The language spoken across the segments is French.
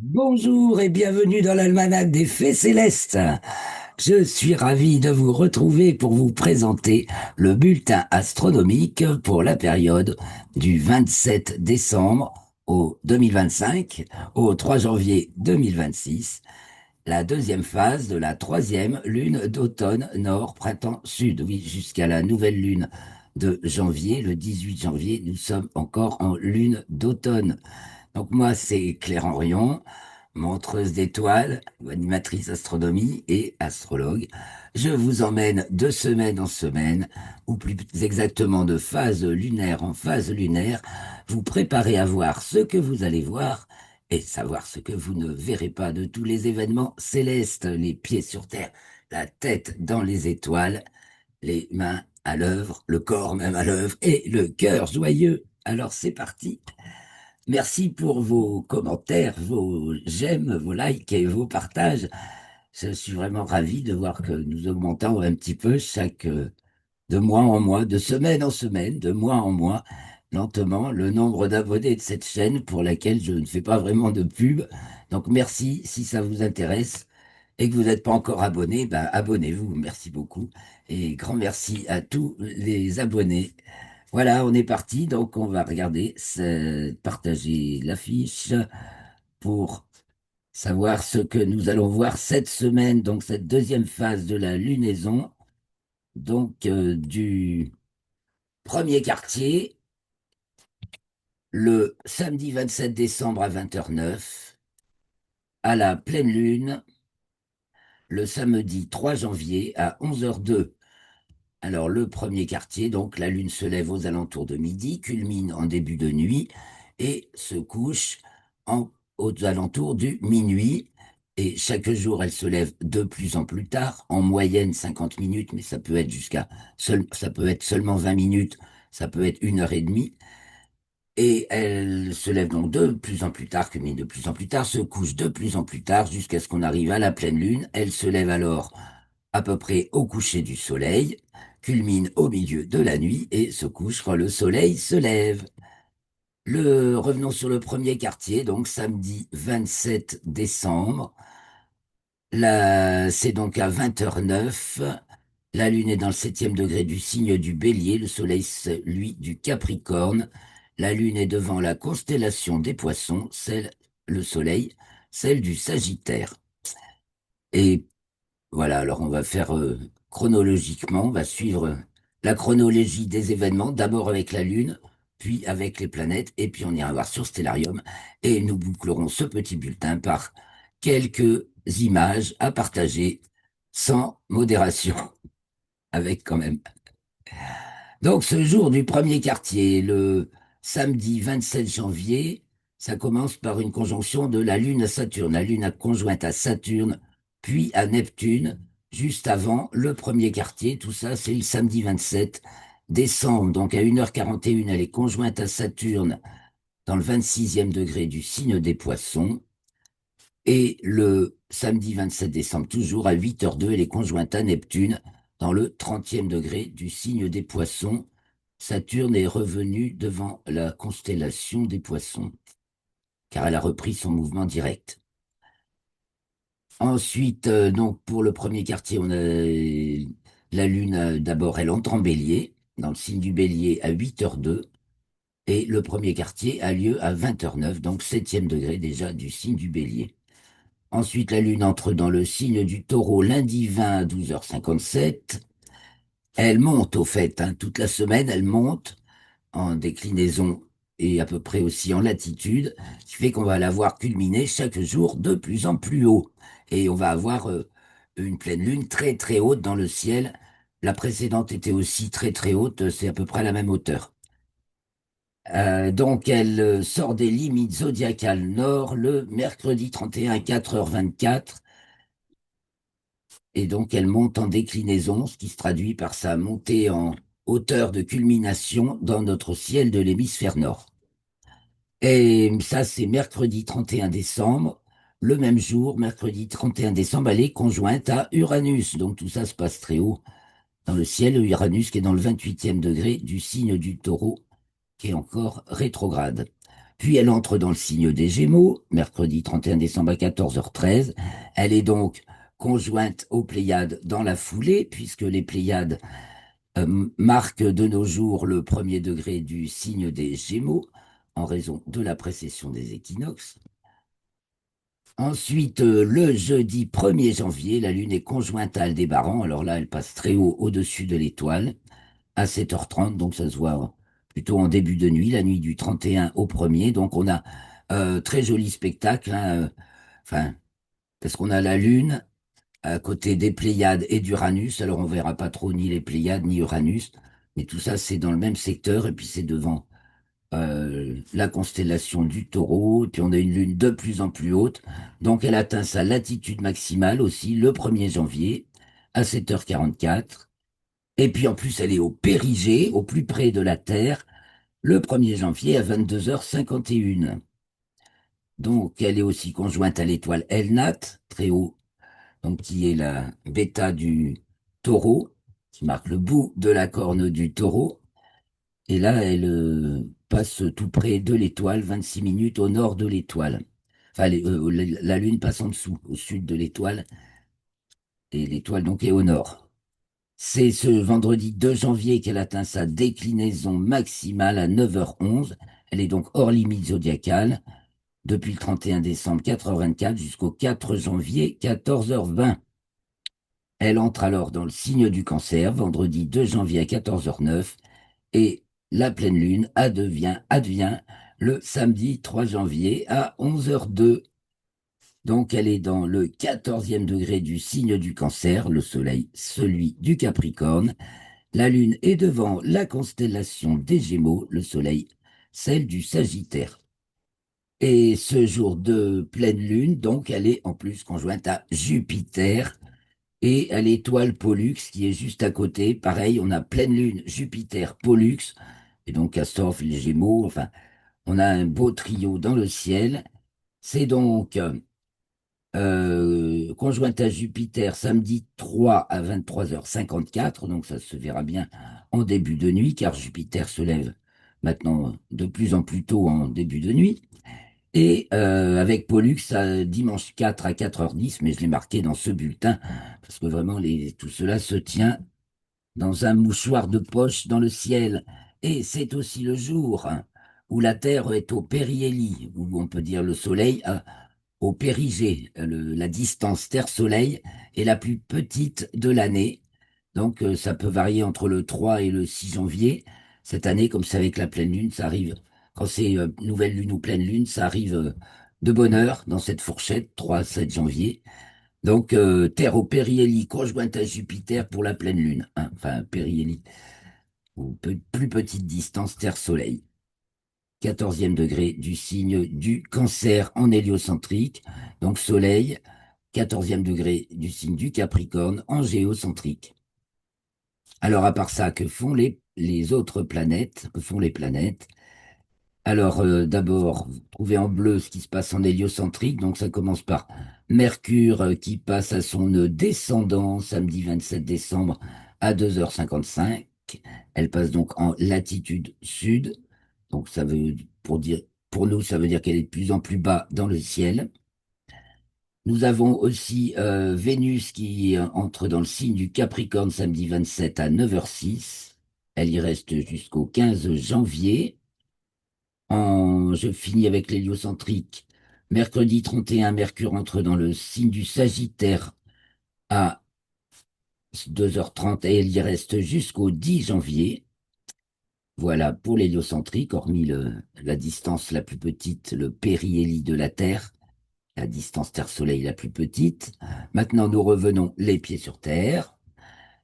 Bonjour et bienvenue dans l'Almanach des Faits Célestes. Je suis ravi de vous retrouver pour vous présenter le bulletin astronomique pour la période du 27 décembre au 2025 au 3 janvier 2026, la deuxième phase de la troisième lune d'automne nord-printemps-sud. Oui, jusqu'à la nouvelle lune de janvier, le 18 janvier, nous sommes encore en lune d'automne. Donc moi, c'est Claire Henrion, montreuse d'étoiles, animatrice astronomie et astrologue. Je vous emmène de semaine en semaine, ou plus exactement de phase lunaire en phase lunaire, vous préparez à voir ce que vous allez voir et savoir ce que vous ne verrez pas de tous les événements célestes, les pieds sur terre, la tête dans les étoiles, les mains à l'œuvre, le corps même à l'œuvre et le cœur joyeux. Alors c'est parti. Merci pour vos commentaires, vos j'aime, vos likes et vos partages. Je suis vraiment ravi de voir que nous augmentons un petit peu de mois en mois, de semaine en semaine, de mois en mois, lentement, le nombre d'abonnés de cette chaîne pour laquelle je ne fais pas vraiment de pub. Donc merci si ça vous intéresse et que vous n'êtes pas encore abonné, ben abonnez-vous. Merci beaucoup et grand merci à tous les abonnés. Voilà, on est parti. Donc, on va regarder, partager l'affiche pour savoir ce que nous allons voir cette semaine. Donc, cette deuxième phase de la lunaison. Donc, du premier quartier, le samedi 27 décembre à 20h09, à la pleine lune, le samedi 3 janvier à 11h02. Alors, le premier quartier, donc la lune se lève aux alentours de midi, culmine en début de nuit et se couche aux alentours du minuit. Et chaque jour, elle se lève de plus en plus tard, en moyenne 50 minutes, mais ça peut être ça peut être seulement 20 minutes, ça peut être 1h30. Et elle se lève donc de plus en plus tard, culmine de plus en plus tard, se couche de plus en plus tard, jusqu'à ce qu'on arrive à la pleine lune. Elle se lève alors à peu près au coucher du soleil, culmine au milieu de la nuit et se couche quand le soleil se lève. Revenons sur le premier quartier, donc samedi 27 décembre. C'est donc à 20h09. La Lune est dans le septième degré du signe du Bélier, le Soleil, lui, du Capricorne. La Lune est devant la constellation des Poissons, le Soleil, celle du Sagittaire. Et voilà, alors on va faire chronologiquement, on va suivre la chronologie des événements, d'abord avec la Lune, puis avec les planètes, et puis on ira voir sur Stellarium, et nous bouclerons ce petit bulletin par quelques images à partager sans modération, avec quand même. Donc ce jour du premier quartier, le samedi 27 janvier, ça commence par une conjonction de la Lune à Saturne, la Lune conjointe à Saturne, puis à Neptune, juste avant le premier quartier. Tout ça, c'est le samedi 27 décembre. Donc à 1h41, elle est conjointe à Saturne dans le 26e degré du signe des Poissons. Et le samedi 27 décembre, toujours à 8h02, elle est conjointe à Neptune dans le 30e degré du signe des Poissons. Saturne est revenue devant la constellation des Poissons, car elle a repris son mouvement direct. Ensuite, donc pour le premier quartier, on a la Lune, d'abord, elle entre en Bélier, dans le signe du Bélier à 8h02, et le premier quartier a lieu à 20h09, donc 7e degré déjà du signe du Bélier. Ensuite, la Lune entre dans le signe du Taureau lundi 20 à 12h57. Elle monte au fait, hein, toute la semaine, elle monte en déclinaison et à peu près aussi en latitude, ce qui fait qu'on va la voir culminer chaque jour de plus en plus haut. Et on va avoir une pleine lune très très haute dans le ciel. La précédente était aussi très très haute, c'est à peu près à la même hauteur. Donc elle sort des limites zodiacales nord le mercredi 31 4h24. Et donc, elle monte en déclinaison, ce qui se traduit par sa montée en hauteur de culmination dans notre ciel de l'hémisphère nord. Et ça, c'est mercredi 31 décembre. Le même jour, mercredi 31 décembre, elle est conjointe à Uranus. Donc, tout ça se passe très haut dans le ciel. Uranus qui est dans le 28e degré du signe du Taureau, qui est encore rétrograde. Puis elle entre dans le signe des Gémeaux, mercredi 31 décembre à 14h13. Elle est donc conjointe aux Pléiades dans la foulée, puisque les Pléiades marquent de nos jours le premier degré du signe des Gémeaux, en raison de la précession des équinoxes. Ensuite, le jeudi 1er janvier, la Lune est conjointe à Aldébaran. Alors là, elle passe très haut au-dessus de l'étoile, à 7h30, donc ça se voit plutôt en début de nuit, la nuit du 31 au 1er. Donc on a très joli spectacle, hein, enfin, parce qu'on a la Lune à côté des Pléiades et d'Uranus. Alors on verra pas trop ni les Pléiades ni Uranus, mais tout ça c'est dans le même secteur et puis c'est devant la constellation du Taureau. Et puis on a une Lune de plus en plus haute, donc elle atteint sa latitude maximale aussi le 1er janvier à 7h44. Et puis en plus elle est au périgée, au plus près de la Terre, le 1er janvier à 22h51. Donc elle est aussi conjointe à l'étoile Elnat, très haut, donc qui est la bêta du taureau, qui marque le bout de la corne du taureau. Et là, elle passe tout près de l'étoile, 26 minutes au nord de l'étoile. Enfin, la Lune passe en dessous, au sud de l'étoile, et l'étoile donc est au nord. C'est ce vendredi 2 janvier qu'elle atteint sa déclinaison maximale à 9h11. Elle est donc hors limite zodiacale depuis le 31 décembre 4h24 jusqu'au 4 janvier 14h20. Elle entre alors dans le signe du Cancer, vendredi 2 janvier à 14h09, et la pleine lune advient le samedi 3 janvier à 11h02. Donc elle est dans le 14e degré du signe du Cancer, le Soleil, celui du Capricorne. La lune est devant la constellation des Gémeaux, le Soleil, celle du Sagittaire. Et ce jour de pleine lune, donc, elle est en plus conjointe à Jupiter et à l'étoile Pollux qui est juste à côté. Pareil, on a pleine lune, Jupiter, Pollux, et donc Castor, les Gémeaux. Enfin, on a un beau trio dans le ciel. C'est donc conjointe à Jupiter samedi 3 à 23h54. Donc ça se verra bien en début de nuit, car Jupiter se lève maintenant de plus en plus tôt en début de nuit. Et avec Pollux, dimanche 4 à 4h10, mais je l'ai marqué dans ce bulletin, parce que vraiment, tout cela se tient dans un mouchoir de poche dans le ciel. Et c'est aussi le jour, hein, où la Terre est au périhélie, où on peut dire le Soleil au périgée. La distance Terre-Soleil est la plus petite de l'année. Donc ça peut varier entre le 3 et le 6 janvier. Cette année, comme c'est avec la pleine lune, ça arrive, quand c'est nouvelle lune ou pleine lune, ça arrive de bonne heure dans cette fourchette, 3 à 7 janvier. Donc Terre au périhélie conjointe à Jupiter pour la pleine lune, hein. Enfin périhélie, ou plus petite distance Terre-Soleil. 14e degré du signe du Cancer en héliocentrique, donc Soleil, 14e degré du signe du Capricorne en géocentrique. Alors, à part ça, que font les autres planètes? Que font les planètes? Alors, d'abord, vous trouvez en bleu ce qui se passe en héliocentrique. Donc, ça commence par Mercure qui passe à son nœud descendant samedi 27 décembre à 2h55. Elle passe donc en latitude sud. Donc, ça veut, pour nous, ça veut dire qu'elle est de plus en plus bas dans le ciel. Nous avons aussi Vénus qui entre dans le signe du Capricorne samedi 27 à 9h06. Elle y reste jusqu'au 15 janvier. Je finis avec l'héliocentrique. Mercredi 31, Mercure entre dans le signe du Sagittaire à 2h30 et elle y reste jusqu'au 10 janvier. Voilà pour l'héliocentrique, hormis la distance la plus petite, le périhélie de la Terre, la distance Terre-Soleil la plus petite. Maintenant, nous revenons les pieds sur Terre.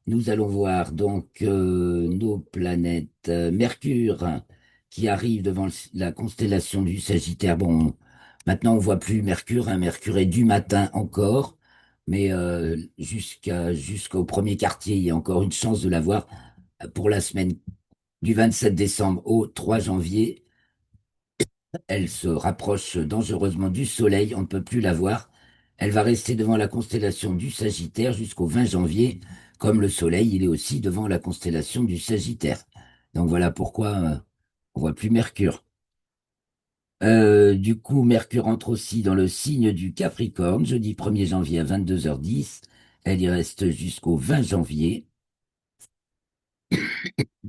Nous allons voir donc nos planètes. Mercure qui arrive devant la constellation du Sagittaire. Bon, maintenant on voit plus Mercure, hein. Mercure est du matin encore, mais jusqu'au premier quartier, il y a encore une chance de la voir pour la semaine du 27 décembre au 3 janvier. Elle se rapproche dangereusement du Soleil, on ne peut plus la voir. Elle va rester devant la constellation du Sagittaire jusqu'au 20 janvier. Comme le Soleil, il est aussi devant la constellation du Sagittaire. Donc voilà pourquoi on voit plus Mercure. Du coup, Mercure entre aussi dans le signe du Capricorne, jeudi 1er janvier à 22h10. Elle y reste jusqu'au 20 janvier.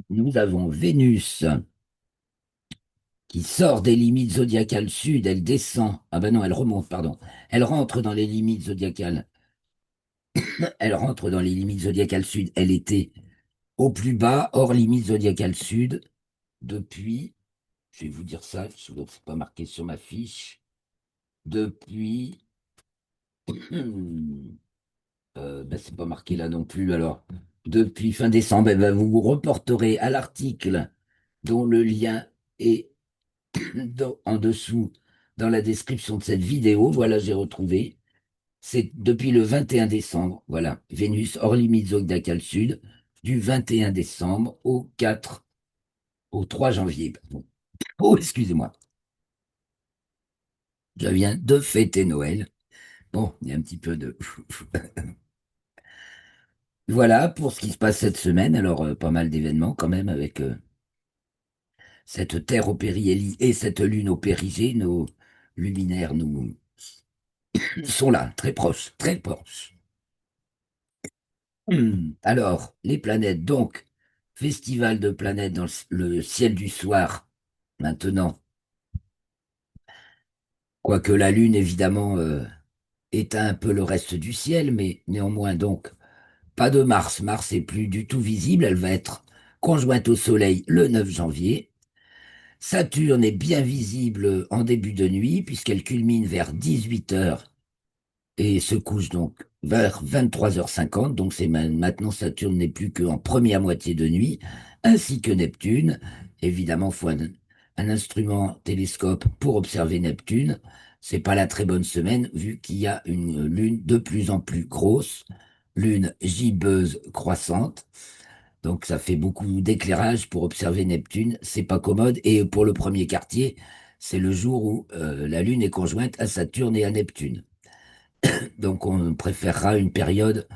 Nous avons Vénus qui sort des limites zodiacales sud, elle descend. Ah ben non, elle remonte, pardon. Elle rentre dans les limites zodiacales. Elle rentre dans les limites zodiacales sud. Elle était au plus bas, hors limite zodiacale sud, depuis, je vais vous dire ça, je ne sais pas marqué sur ma fiche, depuis, ben, c'est pas marqué là non plus, alors, depuis fin décembre, eh ben, vous vous reporterez à l'article dont le lien est en dessous dans la description de cette vidéo. Voilà, j'ai retrouvé. C'est depuis le 21 décembre, voilà, Vénus hors limite zodiacale sud, du 21 décembre au 3 janvier. Pardon. Oh, excusez-moi. Je viens de fêter Noël. Bon, il y a un petit peu de... Voilà pour ce qui se passe cette semaine. Alors, pas mal d'événements quand même avec cette Terre au périhélie et cette Lune au périgée. Nos luminaires nous sont là, très proches, très proches. Alors, les planètes, donc, festival de planètes dans le ciel du soir, maintenant. Quoique la Lune, évidemment, éteint un peu le reste du ciel, mais néanmoins, donc, pas de Mars. Mars est plus du tout visible. Elle va être conjointe au Soleil le 9 janvier. Saturne est bien visible en début de nuit, puisqu'elle culmine vers 18 heures et se couche donc vers 23h50. Donc c'est maintenant Saturne n'est plus qu'en première moitié de nuit, ainsi que Neptune. Évidemment, il faut un instrument télescope pour observer Neptune. C'est pas la très bonne semaine vu qu'il y a une lune de plus en plus grosse, lune gibbeuse croissante. Donc ça fait beaucoup d'éclairage pour observer Neptune. C'est pas commode. Et pour le premier quartier, c'est le jour où la lune est conjointe à Saturne et à Neptune. Donc on préférera une période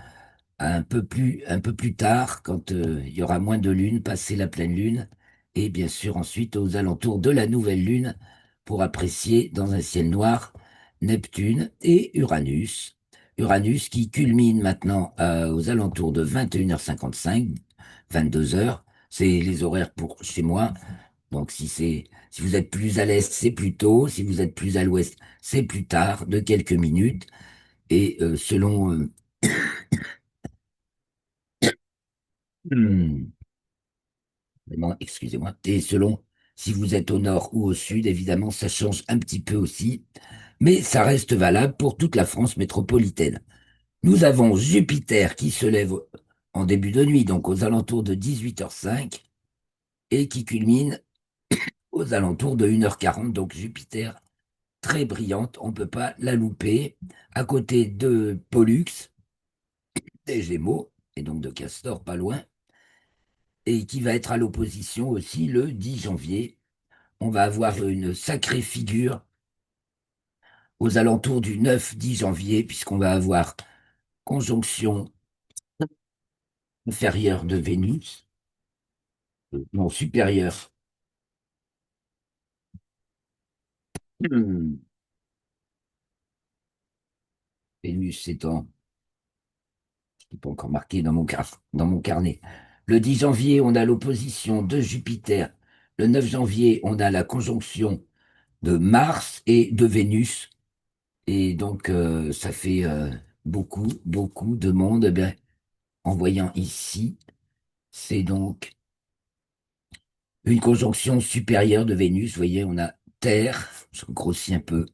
un peu plus tard, quand il y aura moins de lune, passer la pleine lune, et bien sûr ensuite aux alentours de la nouvelle lune, pour apprécier dans un ciel noir Neptune et Uranus. Uranus qui culmine maintenant aux alentours de 21h55, 22 heures. C'est les horaires pour chez moi. Donc si vous êtes plus à l'est, c'est plus tôt. Si vous êtes plus à l'ouest, c'est plus tard, de quelques minutes. Et selon, hmm, vraiment, excusez-moi, et selon si vous êtes au nord ou au sud, évidemment, ça change un petit peu aussi, mais ça reste valable pour toute la France métropolitaine. Nous avons Jupiter qui se lève en début de nuit, donc aux alentours de 18h05, et qui culmine aux alentours de 1h40. Donc Jupiter, très brillante, on ne peut pas la louper, à côté de Pollux, des Gémeaux, et donc de Castor, pas loin, et qui va être à l'opposition aussi le 10 janvier. On va avoir une sacrée figure aux alentours du 9-10 janvier, puisqu'on va avoir conjonction inférieure de Vénus, non supérieure. Hmm. Vénus étant, je n'ai pas encore marqué dans mon carnet. Le 10 janvier, on a l'opposition de Jupiter. Le 9 janvier, on a la conjonction de Mars et de Vénus. Et donc, ça fait beaucoup de monde. Eh bien, en voyant ici, c'est donc une conjonction supérieure de Vénus. Vous voyez, on a Terre, je grossis un peu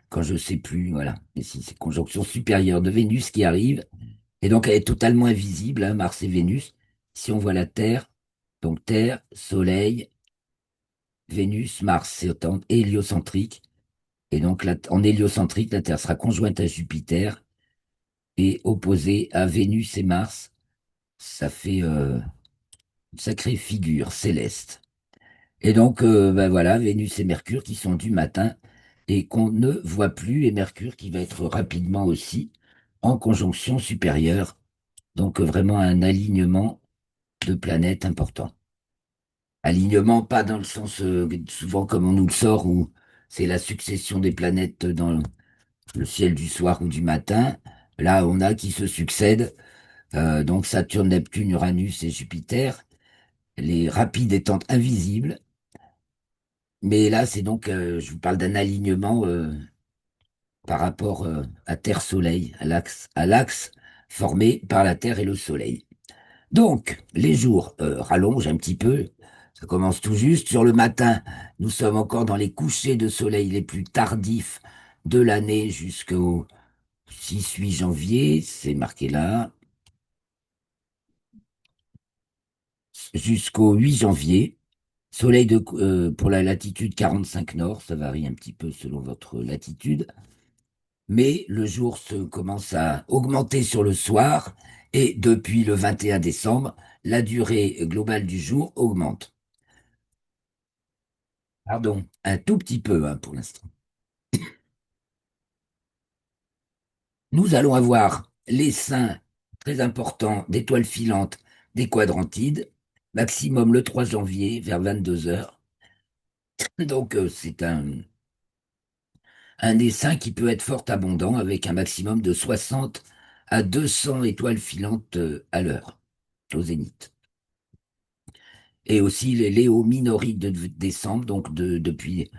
quand je sais plus, voilà. Ici, c'est conjonction supérieure de Vénus qui arrive. Et donc, elle est totalement invisible, hein, Mars et Vénus. Si on voit la Terre, donc Terre, Soleil, Vénus, Mars, c'est en héliocentrique. Et donc, en héliocentrique, la Terre sera conjointe à Jupiter et opposée à Vénus et Mars. Ça fait une sacrée figure céleste. Et donc, ben voilà, Vénus et Mercure qui sont du matin et qu'on ne voit plus, et Mercure qui va être rapidement aussi en conjonction supérieure. Donc, vraiment un alignement de planètes important. Alignement, pas dans le sens souvent comme on nous le sort, où c'est la succession des planètes dans le ciel du soir ou du matin. Là, on a qui se succèdent, donc Saturne, Neptune, Uranus et Jupiter, les rapides étant invisibles. Mais là, c'est donc, je vous parle d'un alignement par rapport à Terre-Soleil, à l'axe formé par la Terre et le Soleil. Donc, les jours rallongent un petit peu. Ça commence tout juste. Sur le matin, nous sommes encore dans les couchers de soleil les plus tardifs de l'année jusqu'au 6-8 janvier. C'est marqué là. Jusqu'au 8 janvier. Soleil pour la latitude 45 nord. Ça varie un petit peu selon votre latitude. Mais le jour se commence à augmenter sur le soir. Et depuis le 21 décembre, la durée globale du jour augmente. Pardon, un tout petit peu hein, pour l'instant. Nous allons avoir les seins très importants d'étoiles filantes des quadrantides, maximum le 3 janvier vers 22 heures. Donc c'est un essaim qui peut être fort abondant avec un maximum de 60 à 200 étoiles filantes à l'heure au zénith. Et aussi les Léo Minori de décembre, donc depuis.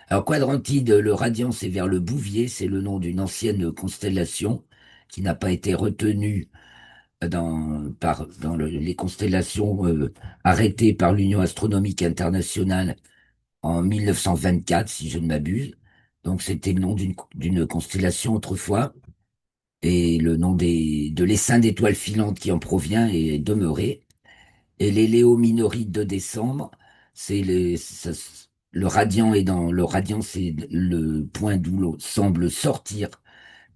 Alors, Quadrantide, le radiant, c'est vers le Bouvier, c'est le nom d'une ancienne constellation qui n'a pas été retenue dans les constellations arrêtées par l'Union astronomique internationale en 1924, si je ne m'abuse. Donc, c'était le nom d'une constellation autrefois, et le nom de l'essaim d'étoiles filantes qui en provient est demeuré. Et les Léo Minori de décembre, le radiant le radiant, c'est le point d'où semble sortir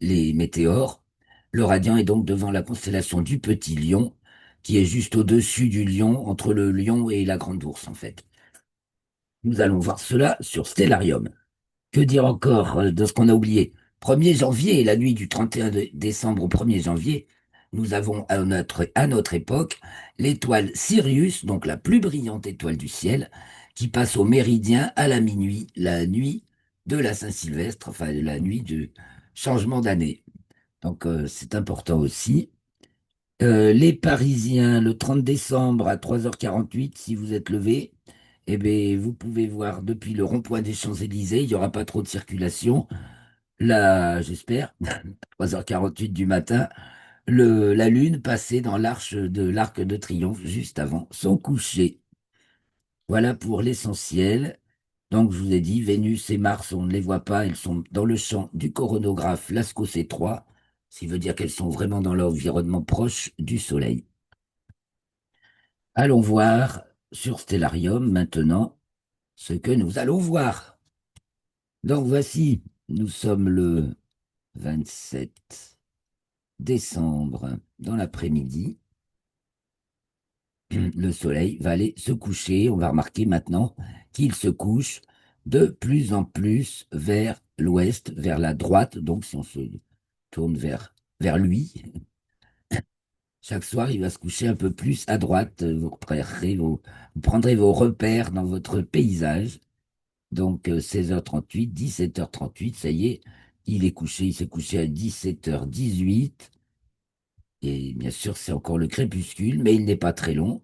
les météores. Le radiant est donc devant la constellation du Petit Lion, qui est juste au-dessus du Lion, entre le Lion et la Grande Ourse, en fait. Nous allons voir cela sur Stellarium. Que dire encore de ce qu'on a oublié? 1er janvier, la nuit du 31 décembre au 1er janvier, nous avons à notre époque l'étoile Sirius, donc la plus brillante étoile du ciel, qui passe au méridien à la minuit, la nuit de la Saint-Sylvestre, enfin la nuit du changement d'année. Donc c'est important aussi. Les Parisiens, le 30 décembre à 3h48, si vous êtes levés, eh bien, vous pouvez voir depuis le rond-point des Champs-Élysées, il n'y aura pas trop de circulation. Là, j'espère, 3h48 du matin, la Lune passait dans l'Arc de Triomphe juste avant son coucher. Voilà pour l'essentiel. Donc, je vous ai dit, Vénus et Mars, on ne les voit pas, elles sont dans le champ du coronographe Lascaux C3, ce qui veut dire qu'elles sont vraiment dans l'environnement proche du Soleil. Allons voir sur Stellarium maintenant ce que nous allons voir. Donc, voici, nous sommes le 27 décembre dans l'après-midi. Le soleil va aller se coucher. On va remarquer maintenant qu'il se couche de plus en plus vers l'ouest, vers la droite. Donc, si on se tourne vers lui, chaque soir, il va se coucher un peu plus à droite. Vous prendrez vos repères dans votre paysage. Donc, 16h38, 17h38, ça y est, il s'est couché à 17h18. Et bien sûr, c'est encore le crépuscule, mais il n'est pas très long.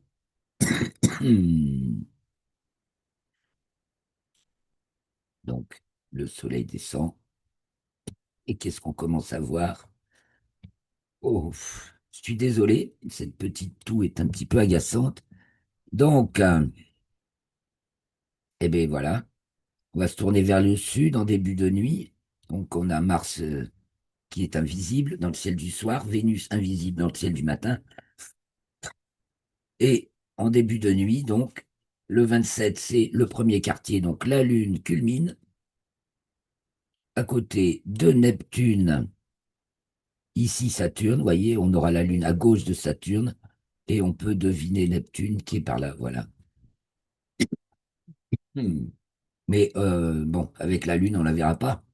Donc, le soleil descend. Et qu'est-ce qu'on commence à voir? Oh, je suis désolé, cette petite toux est un petit peu agaçante. Donc, eh bien voilà, on va se tourner vers le sud en début de nuit. Donc, on a Mars qui est invisible dans le ciel du soir, Vénus invisible dans le ciel du matin. Et en début de nuit, donc, le 27, c'est le premier quartier. Donc, la Lune culmine à côté de Neptune. Ici, Saturne, vous voyez, on aura la Lune à gauche de Saturne et on peut deviner Neptune qui est par là, voilà. Hmm. Mais bon, avec la Lune, on la verra pas.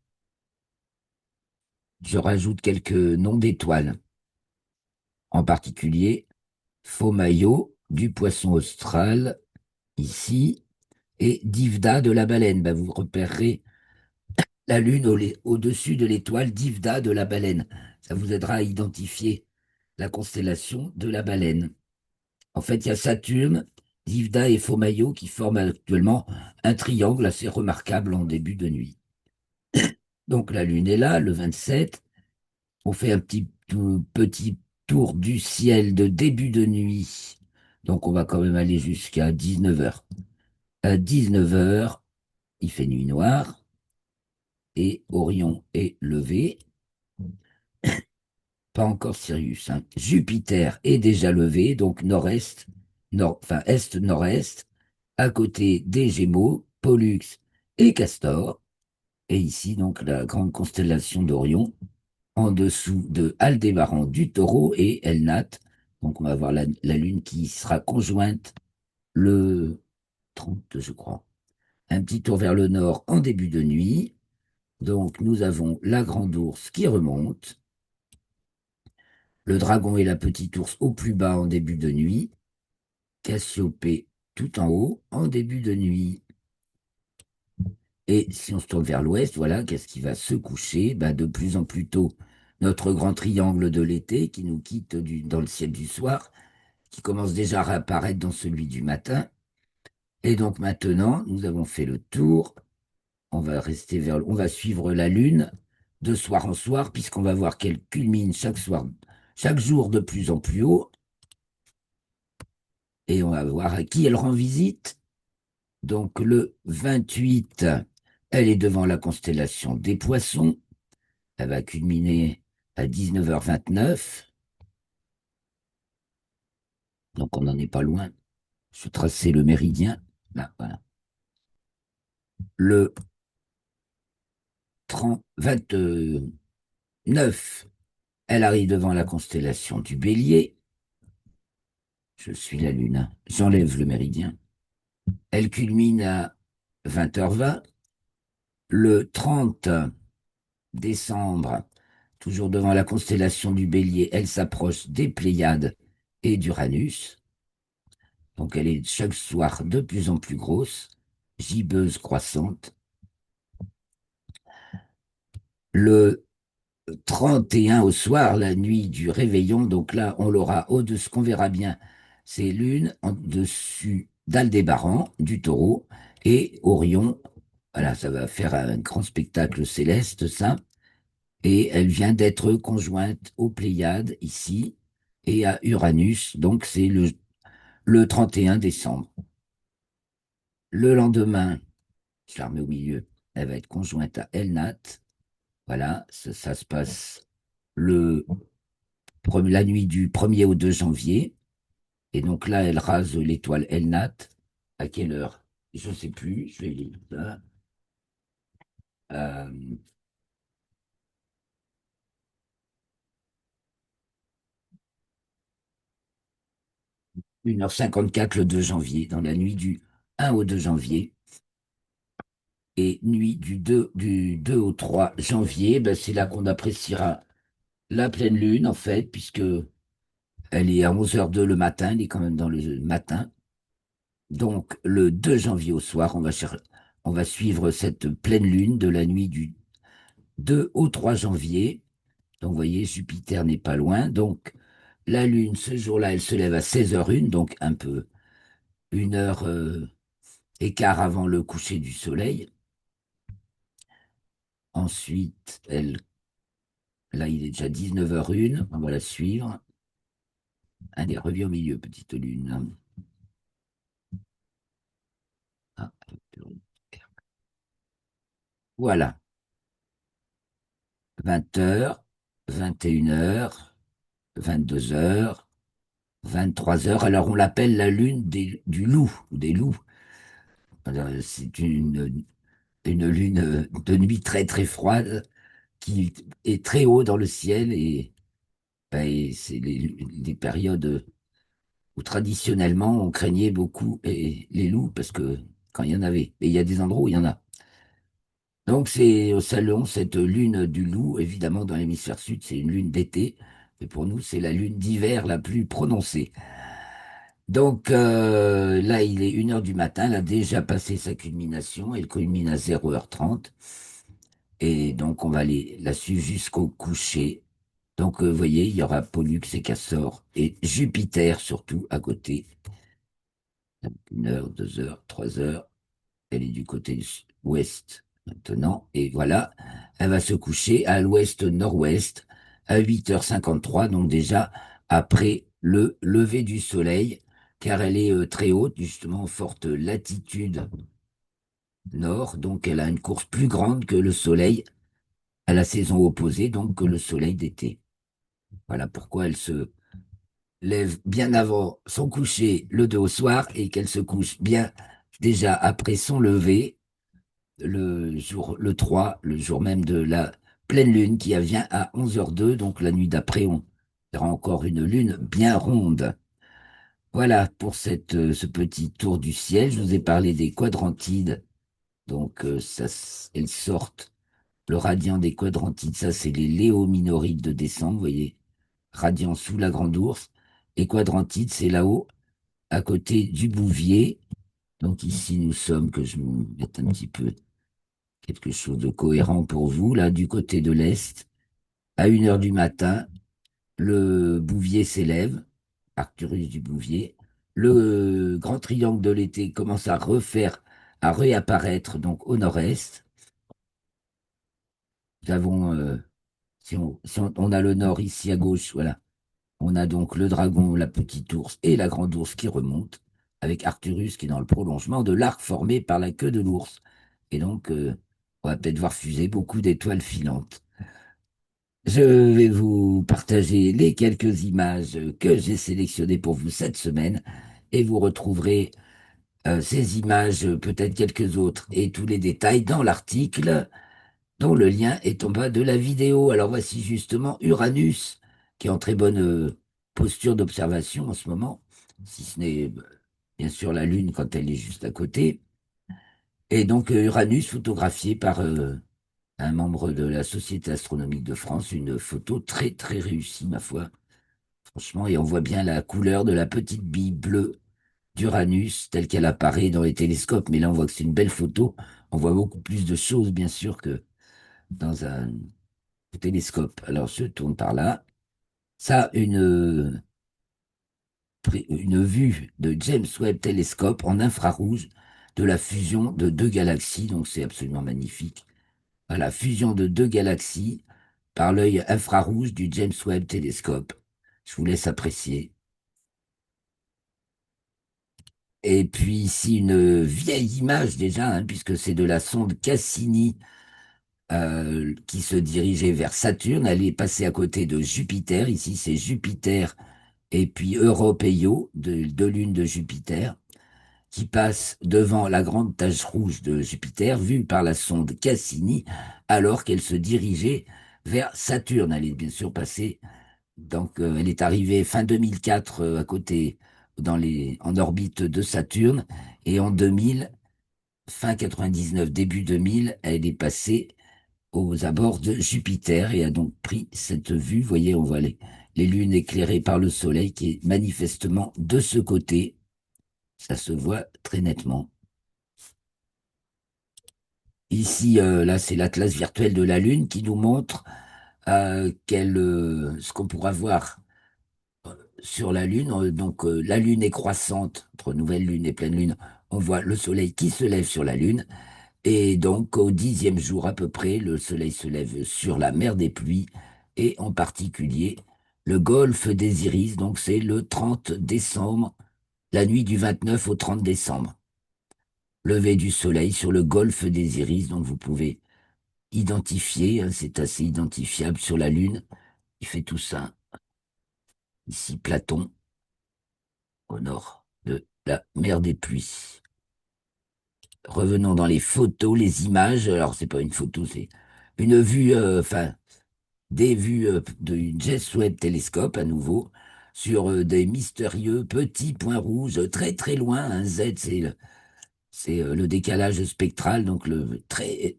Je rajoute quelques noms d'étoiles, en particulier Faux Maillot, du Poisson austral, ici, et Divda de la baleine. Ben, vous repérerez la lune au-dessus de l'étoile Divda de la baleine. Ça vous aidera à identifier la constellation de la baleine. En fait, il y a Saturne, Divda et Fomayo qui forment actuellement un triangle assez remarquable en début de nuit. Donc la lune est là, le 27. On fait un petit tour du ciel de début de nuit. Donc on va quand même aller jusqu'à 19 heures. À 19 heures, il fait nuit noire et Orion est levé. Pas encore Sirius, hein. Jupiter est déjà levé, donc nord-est, enfin est-nord-est, à côté des Gémeaux, Pollux et Castor. Et ici, donc, la grande constellation d'Orion, en dessous de Aldébaran du Taureau et Elnat. Donc, on va voir la Lune qui sera conjointe le 30, je crois. Un petit tour vers le nord en début de nuit. Donc, nous avons la grande ours qui remonte, le dragon et la petite ours au plus bas en début de nuit, Cassiopée tout en haut en début de nuit. Et si on se tourne vers l'ouest, voilà, qu'est-ce qui va se coucher? Ben, de plus en plus tôt, notre grand triangle de l'été qui nous quitte dans le ciel du soir, qui commence déjà à réapparaître dans celui du matin. Et donc maintenant, nous avons fait le tour. On va on va suivre la lune de soir en soir, puisqu'on va voir qu'elle culmine chaque soir, chaque jour de plus en plus haut. Et on va voir à qui elle rend visite. Donc le 28, elle est devant la constellation des Poissons. Elle va culminer à 19h29. Donc on n'en est pas loin. Je traçais le méridien. Là, voilà. Le 29, elle arrive devant la constellation du Bélier. Je suis la Lune, hein. J'enlève le méridien. Elle culmine à 20h20. Le 30 décembre, toujours devant la constellation du Bélier, elle s'approche des Pléiades et d'Uranus. Donc elle est chaque soir de plus en plus grosse, gibbeuse croissante. Le 31 au soir, la nuit du réveillon, donc là on l'aura au-dessus, ce qu'on verra bien, c'est Lune en dessus d'Aldébaran, du Taureau, et Orion. Voilà, ça va faire un grand spectacle céleste, ça. Et elle vient d'être conjointe aux Pléiades ici et à Uranus, donc c'est le 31 décembre. Le lendemain, je la remets au milieu, elle va être conjointe à Elnat. Voilà, ça se passe la nuit du 1er au 2 janvier. Et donc là, elle rase l'étoile Elnat. À quelle heure? Je ne sais plus, je vais lire ça. Euh, 1h54 le 2 janvier, dans la nuit du 1 au 2 janvier. Et nuit du 2 au 3 janvier, ben, c'est là qu'on appréciera la pleine lune, en fait, puisque elle est à 11h02 le matin, elle est quand même dans le matin. Donc, le 2 janvier au soir, on va suivre cette pleine lune de la nuit du 2 au 3 janvier. Donc, vous voyez, Jupiter n'est pas loin. Donc, la lune, ce jour-là, elle se lève à 16h01, donc un peu 1 heure écart avant le coucher du soleil. Ensuite, là, il est déjà 19h01, on va la suivre. Allez, reviens au milieu, petite lune. Ah, voilà, 20h, 21h, 22h, 23h. Alors, on l'appelle la lune du loup, ou des loups. Alors, c'est une lune de nuit très, très froide qui est très haut dans le ciel ben, et c'est les périodes où traditionnellement on craignait beaucoup les loups parce que quand il y en avait, et il y a des endroits où il y en a. Donc c'est au salon cette lune du loup, évidemment dans l'hémisphère sud c'est une lune d'été, mais pour nous c'est la lune d'hiver la plus prononcée. Donc là, il est 1 heure du matin, elle a déjà passé sa culmination, elle culmine à 0h30. Et donc, on va la suivre jusqu'au coucher. Donc, vous voyez, il y aura Pollux et Castor et Jupiter surtout à côté. 1 heure, 2 heures, 3 heures. Elle est du côté ouest maintenant. Et voilà, elle va se coucher à l'ouest-nord-ouest à 8h53. Donc déjà après le lever du soleil, car elle est très haute, justement, en forte latitude nord. Donc elle a une course plus grande que le soleil à la saison opposée, donc que le soleil d'été. Voilà pourquoi elle se lève bien avant son coucher le 2 au soir et qu'elle se couche bien déjà après son lever le 3, le jour même de la pleine lune qui vient à 11h02, donc la nuit d'après, on verra encore une lune bien ronde. Voilà pour ce petit tour du ciel. Je vous ai parlé des quadrantides, donc elles sortent. Le radiant des quadrantides, ça c'est les léominorides de décembre, vous voyez, radiant sous la grande ours. Et quadrantide, c'est là-haut, à côté du bouvier. Donc ici, nous sommes, que je me mette un petit peu quelque chose de cohérent pour vous, là, du côté de l'Est. À 1 heure du matin, le bouvier s'élève, Arcturus du bouvier. Le grand triangle de l'été commence à réapparaître, donc au nord-est. Nous avons, si on a le nord ici à gauche, voilà. On a donc le dragon, la petite ours et la grande ours qui remontent, avec Arcturus qui est dans le prolongement de l'arc formé par la queue de l'ours. Et donc, on va peut-être voir fuser beaucoup d'étoiles filantes. Je vais vous partager les quelques images que j'ai sélectionnées pour vous cette semaine et vous retrouverez ces images, peut-être quelques autres et tous les détails dans l'article dont le lien est en bas de la vidéo. Alors voici justement Uranus qui est en très bonne posture d'observation en ce moment, si ce n'est bien sûr la Lune quand elle est juste à côté. Et donc Uranus photographié par un membre de la Société astronomique de France, une photo très très réussie, ma foi, franchement, et on voit bien la couleur de la petite bille bleue d'Uranus telle qu'elle apparaît dans les télescopes, mais là on voit que c'est une belle photo, on voit beaucoup plus de choses bien sûr que dans un télescope. Alors je tourne par là, ça une vue de James Webb Telescope en infrarouge de la fusion de deux galaxies, donc c'est absolument magnifique. Voilà, fusion de deux galaxies par l'œil infrarouge du James Webb Telescope. Je vous laisse apprécier. Et puis ici, une vieille image déjà, hein, puisque c'est de la sonde Cassini qui se dirigeait vers Saturne. Elle est passée à côté de Jupiter. Ici, c'est Jupiter et puis Europe et Io, deux lunes de Jupiter, qui passent devant la grande tache rouge de Jupiter, vue par la sonde Cassini, alors qu'elle se dirigeait vers Saturne. Elle est bien sûr passée. Donc, elle est arrivée fin 2004 à côté, en orbite de Saturne, et en 2000, fin 99, début 2000, elle est passée aux abords de Jupiter et a donc pris cette vue. Vous voyez, on voit les lunes éclairées par le soleil qui est manifestement de ce côté. Ça se voit très nettement. Ici, là, c'est l'atlas virtuel de la Lune qui nous montre ce qu'on pourra voir sur la Lune. Donc, la Lune est croissante, entre nouvelle Lune et pleine Lune. On voit le Soleil qui se lève sur la Lune. Et donc, au 10e jour à peu près, le Soleil se lève sur la mer des pluies et en particulier le golfe des Iris. Donc, c'est le 30 décembre, la nuit du 29 au 30 décembre. Lever du Soleil sur le golfe des Iris. Donc, vous pouvez identifier, hein, c'est assez identifiable sur la Lune. Il fait tout ça. Ici, Platon, au nord de la mer des pluies. Revenons dans les photos, les images. Alors, c'est pas une photo, c'est une vue, enfin, des vues du James Webb Telescope à nouveau sur des mystérieux petits points rouges très très loin. Un Z, c'est le décalage spectral, donc le très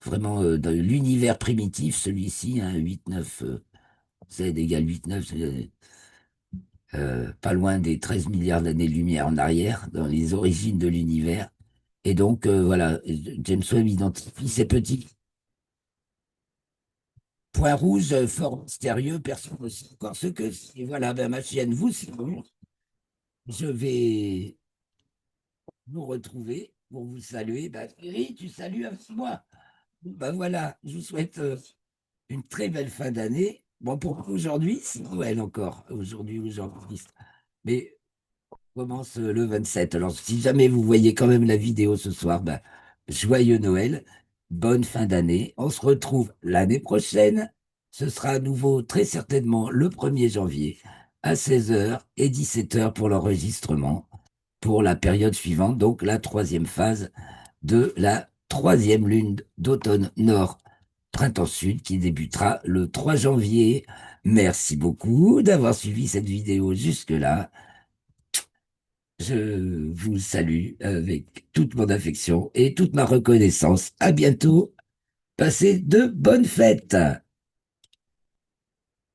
vraiment dans l'univers primitif, celui-ci, hein, 8, 9, Z égale 8, 9. pas loin des 13 milliards d'années-lumière en arrière, dans les origines de l'univers. Et donc, voilà, James Webb identifie ces petits points rouges fort mystérieux, personne ne sait encore ce que c'est. Voilà, ben, ma chienne vous salue. Je vais vous retrouver pour vous saluer. Ben, Thierry, tu salues avec moi. Ben voilà, je vous souhaite une très belle fin d'année. Bon, pour aujourd'hui, c'est Noël encore, aujourd'hui ou aujourd'hui. Mais on commence le 27. Alors, si jamais vous voyez quand même la vidéo ce soir, ben, joyeux Noël, bonne fin d'année. On se retrouve l'année prochaine. Ce sera à nouveau très certainement le 1er janvier à 16 heures et 17 heures pour l'enregistrement pour la période suivante, donc la troisième phase de la troisième lune d'automne nord, printemps sud, qui débutera le 3 janvier. Merci beaucoup d'avoir suivi cette vidéo jusque-là. Je vous salue avec toute mon affection et toute ma reconnaissance. À bientôt. Passez de bonnes fêtes.